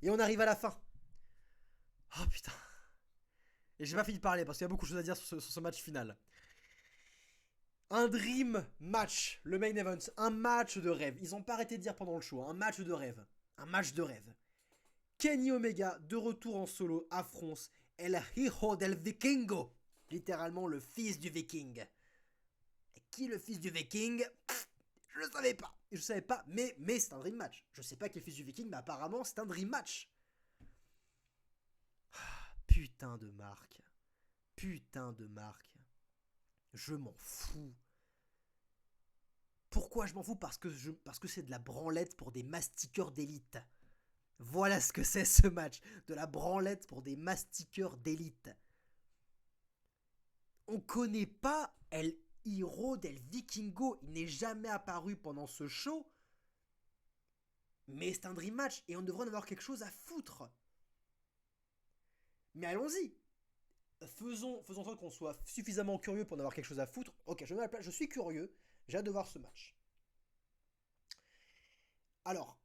Et on arrive à la fin. Oh putain. Et j'ai pas fini de parler parce qu'il y a beaucoup de choses à dire sur ce match final. Un dream match, le main event, un match de rêve. Ils ont pas arrêté de dire pendant le show, un match de rêve. Un match de rêve. Kenny Omega, de retour en solo, affronte El Hijo del Vikingo. Littéralement le fils du viking. Et qui le fils du viking? Je le savais pas. Je savais pas, mais c'est un dream match. Je sais pas qui est le fils du viking, mais apparemment c'est un dream match. Putain de marque. Putain de marque. Je m'en fous. Pourquoi je m'en fous? Parce que c'est de la branlette pour des mastiqueurs d'élite. Voilà ce que c'est ce match. De la branlette pour des mastiqueurs d'élite. On connaît pas El Hiro del Vikingo. Il n'est jamais apparu pendant ce show. Mais c'est un dream match et on devrait en avoir quelque chose à foutre. Mais allons-y. Faisons en sorte qu'on soit suffisamment curieux pour en avoir quelque chose à foutre. Ok, je me mets à la place, je suis curieux. J'ai hâte de voir ce match. Alors,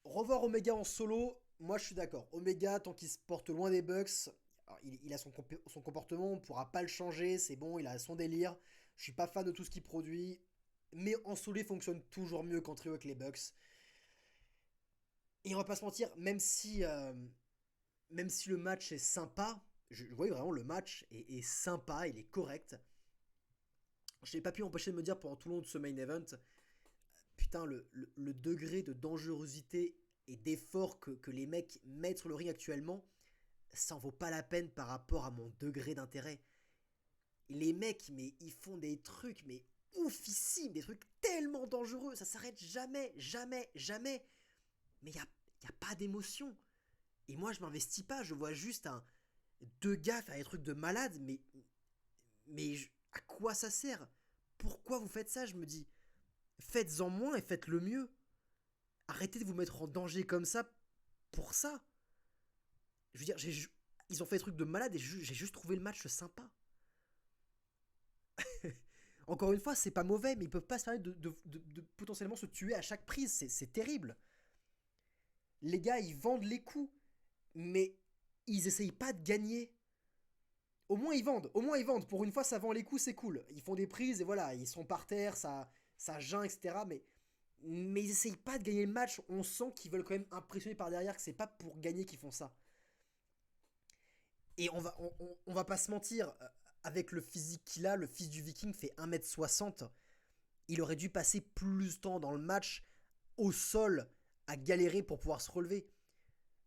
revoir Omega en solo, moi je suis d'accord. Omega, tant qu'il se porte loin des Bucks, alors, il a son comportement, on ne pourra pas le changer, c'est bon, il a son délire. Je suis pas fan de tout ce qu'il produit, mais en solo il fonctionne toujours mieux qu'en trio avec les Bucks. Et on va pas se mentir, même si le match est sympa, je vois vraiment le match est sympa, il est correct. Je n'ai pas pu m'empêcher de me dire pendant tout le long de ce main event, putain, le degré de dangerosité et d'effort que les mecs mettent sur le ring actuellement, ça en vaut pas la peine par rapport à mon degré d'intérêt. Les mecs, mais ils font des trucs, mais oufissimes, des trucs tellement dangereux, ça s'arrête jamais, jamais, jamais. Mais y a pas d'émotion. Et moi, je m'investis pas, je vois juste deux gars faire des trucs de malade, à quoi ça sert? Pourquoi vous faites ça? Je me dis, faites-en moins et faites le mieux. Arrêtez de vous mettre en danger comme ça pour ça. Je veux dire, ils ont fait des trucs de malade et j'ai juste trouvé le match sympa. Encore une fois, c'est pas mauvais, mais ils peuvent pas se permettre de potentiellement se tuer à chaque prise. C'est terrible. Les gars, ils vendent les coups, mais ils essayent pas de gagner. Au moins ils vendent, au moins ils vendent. Pour une fois, ça vend les coups, c'est cool. Ils font des prises et voilà, ils sont par terre, ça geint, etc. Mais ils essayent pas de gagner le match. On sent qu'ils veulent quand même impressionner par derrière, que c'est pas pour gagner qu'ils font ça. Et on va pas se mentir, avec le physique qu'il a, le fils du Viking fait 1m60. Il aurait dû passer plus de temps dans le match au sol à galérer pour pouvoir se relever.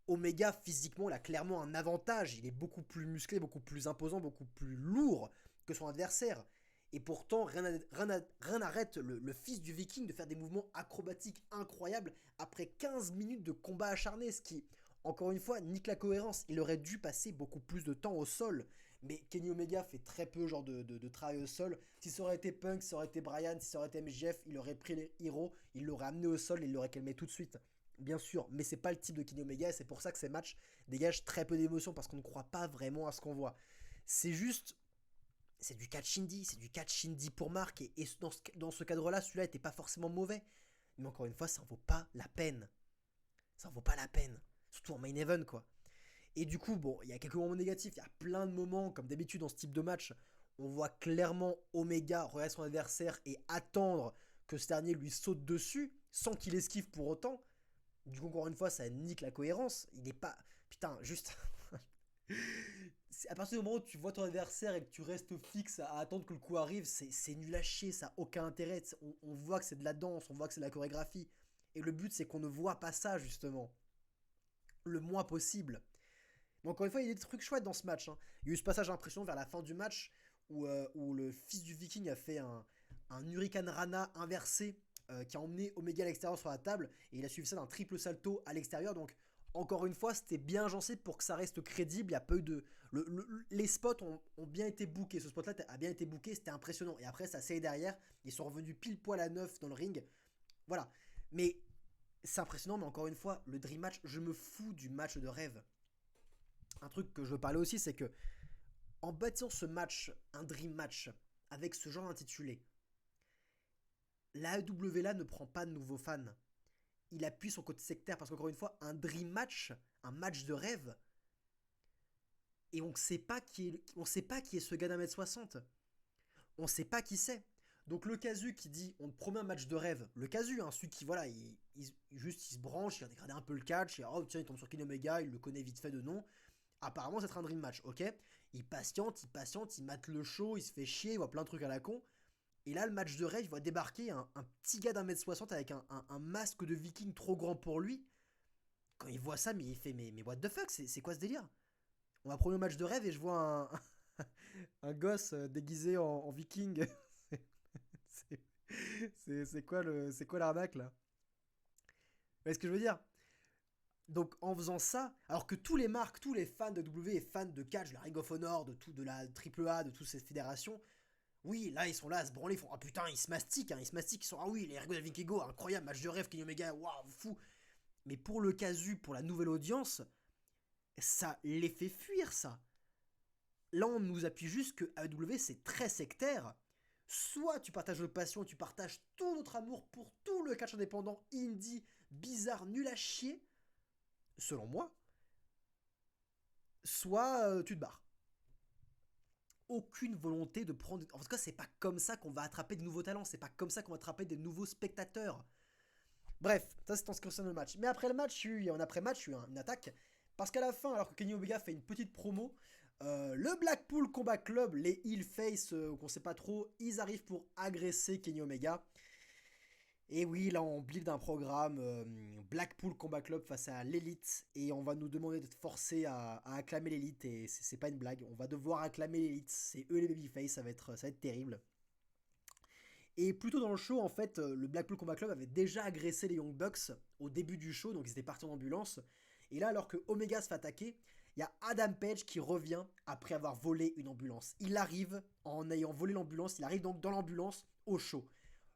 Omega, physiquement, il a clairement un avantage. Il est beaucoup plus musclé, beaucoup plus imposant, beaucoup plus lourd que son adversaire. Et pourtant, rien n'arrête le fils du Viking de faire des mouvements acrobatiques incroyables après 15 minutes de combat acharné, ce qui, encore une fois, nique la cohérence. Il aurait dû passer beaucoup plus de temps au sol. Mais Kenny Omega fait très peu genre de travail au sol. Si ça aurait été Punk, si ça aurait été Bryan, si ça aurait été MJF, il aurait pris les héros, il l'aurait amené au sol, il l'aurait calmé tout de suite. Bien sûr, mais c'est pas le type de Kenny Omega et c'est pour ça que ces matchs dégagent très peu d'émotion parce qu'on ne croit pas vraiment à ce qu'on voit. C'est juste, c'est du catch indie, c'est du catch indie pour Marc et dans ce cadre-là, celui-là était pas forcément mauvais. Mais encore une fois, ça en vaut pas la peine. Ça en vaut pas la peine. Surtout en main event, quoi. Et du coup, bon, il y a quelques moments négatifs, il y a plein de moments, comme d'habitude dans ce type de match, on voit clairement Omega regarder son adversaire et attendre que ce dernier lui saute dessus, sans qu'il esquive pour autant. Du coup, encore une fois, ça nique la cohérence. Il n'est pas. Putain, juste. À partir du moment où tu vois ton adversaire et que tu restes fixe à attendre que le coup arrive, c'est nul à chier, ça n'a aucun intérêt. On voit que c'est de la danse, on voit que c'est de la chorégraphie. Et le but, c'est qu'on ne voit pas ça, justement. Le moins possible. Mais encore une fois, il y a des trucs chouettes dans ce match, hein. Il y a eu ce passage impressionnant vers la fin du match où le fils du Viking a fait un Hurricane Rana inversé qui a emmené Omega à l'extérieur sur la table et il a suivi ça d'un triple salto à l'extérieur. Donc, encore une fois, c'était bien agencé pour que ça reste crédible. Il y a pas eu de. Les spots ont bien été bookés. Ce spot-là a bien été booké, c'était impressionnant. Et après, ça s'est derrière. Ils sont revenus pile poil à neuf dans le ring. Voilà. Mais c'est impressionnant, mais encore une fois, le Dream Match, je me fous du match de rêve. Un truc que je veux parler aussi, c'est que en bâtissant ce match, un Dream Match, avec ce genre d'intitulé, la AEW là ne prend pas de nouveaux fans. il appuie son côté sectaire parce qu'encore une fois, un dream match, un match de rêve, et on ne sait pas qui est ce gars d'1m60. On ne sait pas qui c'est. Donc le casu qui dit on te promet un match de rêve, le casu, hein, celui qui voilà, juste il se branche, il a dégradé un peu le catch, et oh tiens il tombe sur Kenny Omega, il le connaît vite fait de nom. Apparemment c'est un dream match, ok. Il patiente, il mate le show, il se fait chier, il voit plein de trucs à la con. Et là le match de rêve, il voit débarquer un petit gars d'1m60 avec un masque de viking trop grand pour lui. Quand il voit ça, mais il fait mais what the fuck, c'est quoi ce délire? On va prendre le match de rêve et je vois un gosse déguisé en viking. c'est c'est quoi l'arnaque là? Vous voyez ce que je veux dire? Donc en faisant ça, alors que tous les marques, tous les fans de W et fans de catch, de la Ring of Honor, de la AAA, de toutes ces fédérations, oui, là ils sont là à se branler, ils font ah putain, ils se mastiquent, hein, ils sont ah oui, les Regal Vikingo, incroyable, match de rêve, Kenny Omega, waouh, fou. Mais pour le casu, pour la nouvelle audience, ça les fait fuir ça. Là, on nous appuie juste que AEW c'est très sectaire. Soit tu partages notre passion et tu partages tout notre amour pour tout le catch indépendant, indie, bizarre, nul à chier, selon moi, soit tu te barres. Aucune volonté de prendre. En tout cas, c'est pas comme ça qu'on va attraper de nouveaux talents, c'est pas comme ça qu'on va attraper des nouveaux spectateurs. Bref, ça c'est en ce qui concerne le match. Mais après le match, en après-match, il y a eu une attaque. Parce qu'à la fin, alors que Kenny Omega fait une petite promo, le Blackpool Combat Club, les heel face, qu'on sait pas trop, ils arrivent pour agresser Kenny Omega. Et oui, là on build un programme Blackpool Combat Club face à l'élite et on va nous demander d'être forcé à acclamer l'élite et c'est pas une blague, on va devoir acclamer l'élite, c'est eux les babyface, ça va être terrible. Et plus tôt dans le show, en fait, le Blackpool Combat Club avait déjà agressé les Young Bucks au début du show, donc ils étaient partis en ambulance. Et là, alors que Omega se fait attaquer, il y a Adam Page qui revient après avoir volé une ambulance. Il arrive en ayant volé l'ambulance, il arrive donc dans l'ambulance au show.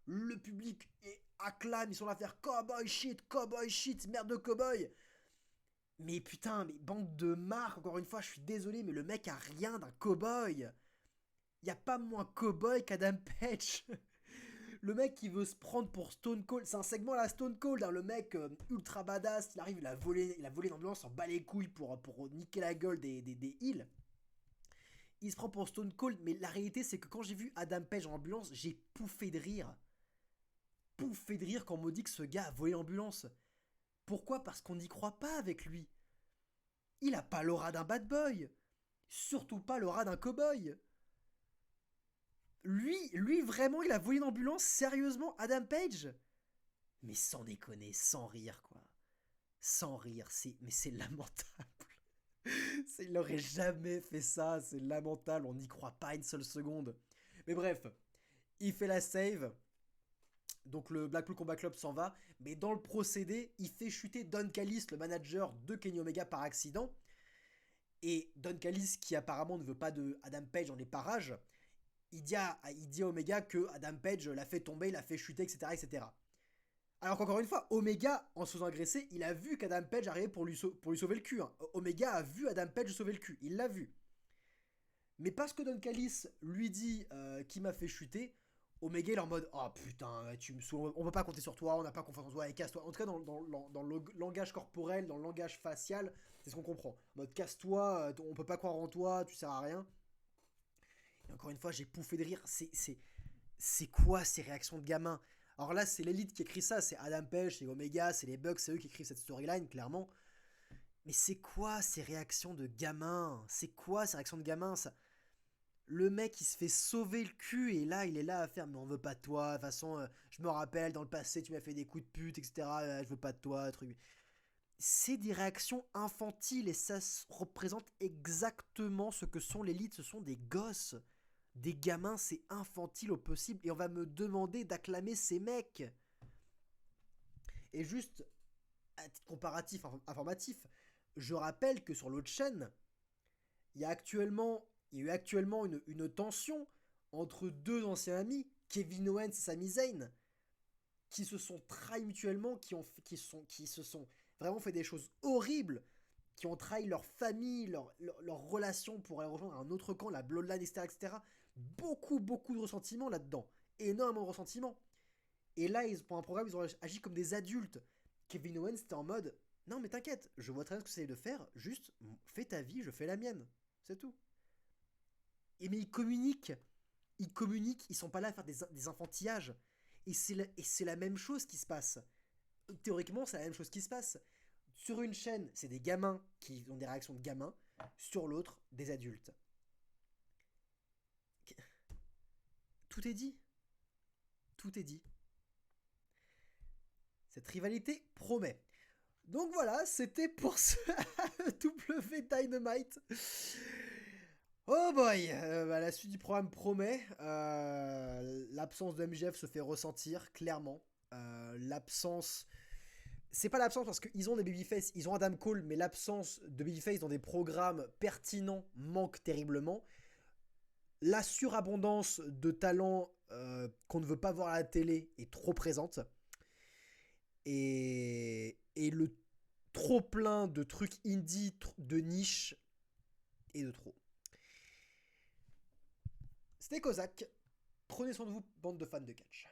Le public acclame, ils sont là à faire cowboy shit, merde de cowboy. Mais putain, mais bande de marques, encore une fois, je suis désolé, mais le mec a rien d'un cowboy. Il n'y a pas moins cowboy qu'Adam Page. Le mec qui veut se prendre pour Stone Cold, c'est un segment à la Stone Cold, hein, le mec ultra badass, il arrive, il a volé l'ambulance, en bat les couilles pour niquer la gueule des heals. Il se prend pour Stone Cold, mais la réalité c'est que quand j'ai vu Adam Page en ambulance, j'ai pouffé de rire. Pouffé de rire quand on me dit que ce gars a volé l'ambulance. Pourquoi? Parce qu'on n'y croit pas avec lui. Il a pas l'aura d'un bad boy. Surtout pas l'aura d'un cowboy. Lui vraiment, il a volé une ambulance, sérieusement, Adam Page? Mais sans déconner, sans rire, quoi. Sans rire, mais c'est lamentable. Il n'aurait jamais fait ça, c'est lamentable, on n'y croit pas une seule seconde. Mais bref, il fait la save, donc le Blackpool Combat Club s'en va, mais dans le procédé, il fait chuter Don Callis, le manager de Kenny Omega par accident, et Don Callis, qui apparemment ne veut pas de Adam Page dans les parages, il dit à Omega que Adam Page l'a fait tomber, l'a fait chuter, etc., etc. Alors qu'encore une fois, Omega, en se faisant agresser, il a vu qu'Adam Page arrivait pour lui sauver le cul. Hein. Omega a vu Adam Page sauver le cul, il l'a vu. Mais parce que Don Callis lui dit qu'il m'a fait chuter, Omega il est en mode oh putain, tu me saoules, on peut pas compter sur toi, on n'a pas confiance en toi, et casse-toi. En tout cas, dans le langage corporel, dans le langage facial, c'est ce qu'on comprend. En mode casse-toi, on peut pas croire en toi, tu sers à rien. Et encore une fois, j'ai pouffé de rire. C'est quoi ces réactions de gamins? Alors là, c'est l'élite qui écrit ça, c'est Adam Page, c'est Omega, c'est les Bucks, c'est eux qui écrivent cette storyline, clairement. Mais c'est quoi ces réactions de gamins? C'est quoi ces réactions de gamins ça? Le mec, il se fait sauver le cul et là, il est là à faire mais on veut pas de toi. De toute façon, je me rappelle, dans le passé, tu m'as fait des coups de pute, etc. Je veux pas de toi, truc. C'est des réactions infantiles et ça représente exactement ce que sont l'élite. Ce sont des gosses. Des gamins, c'est infantile au possible et on va me demander d'acclamer ces mecs. Et juste, à titre comparatif, informatif, je rappelle que sur l'autre chaîne, il y a eu actuellement une tension entre deux anciens amis, Kevin Owens et Sami Zayn, qui se sont trahis mutuellement, qui se sont vraiment fait des choses horribles, qui ont trahi leur famille, leur relation pour aller rejoindre un autre camp, la Bloodline, etc., etc. Beaucoup de ressentiments là-dedans. Énormément de ressentiments. Et là, pour un programme, ils ont agi comme des adultes. Kevin Owens était en mode non, mais t'inquiète, je vois très bien ce que tu essayes de faire, juste fais ta vie, je fais la mienne. C'est tout. Et mais ils communiquent, ils sont pas là à faire des enfantillages. Et c'est la même chose qui se passe. Théoriquement, c'est la même chose qui se passe. Sur une chaîne, c'est des gamins qui ont des réactions de gamins. Sur l'autre, des adultes. Tout est dit. Tout est dit. Cette rivalité promet. Donc voilà, c'était pour ce W Dynamite. Oh boy, la suite du programme promet. L'absence de MJF se fait ressentir clairement. L'absence, c'est pas l'absence parce qu'ils ont des babyface, ils ont Adam Cole, mais l'absence de babyface dans des programmes pertinents manque terriblement. La surabondance de talents qu'on ne veut pas voir à la télé est trop présente. Et le trop plein de trucs indie, de niche et de trop. C'était Kozak. Prenez soin de vous, bande de fans de catch.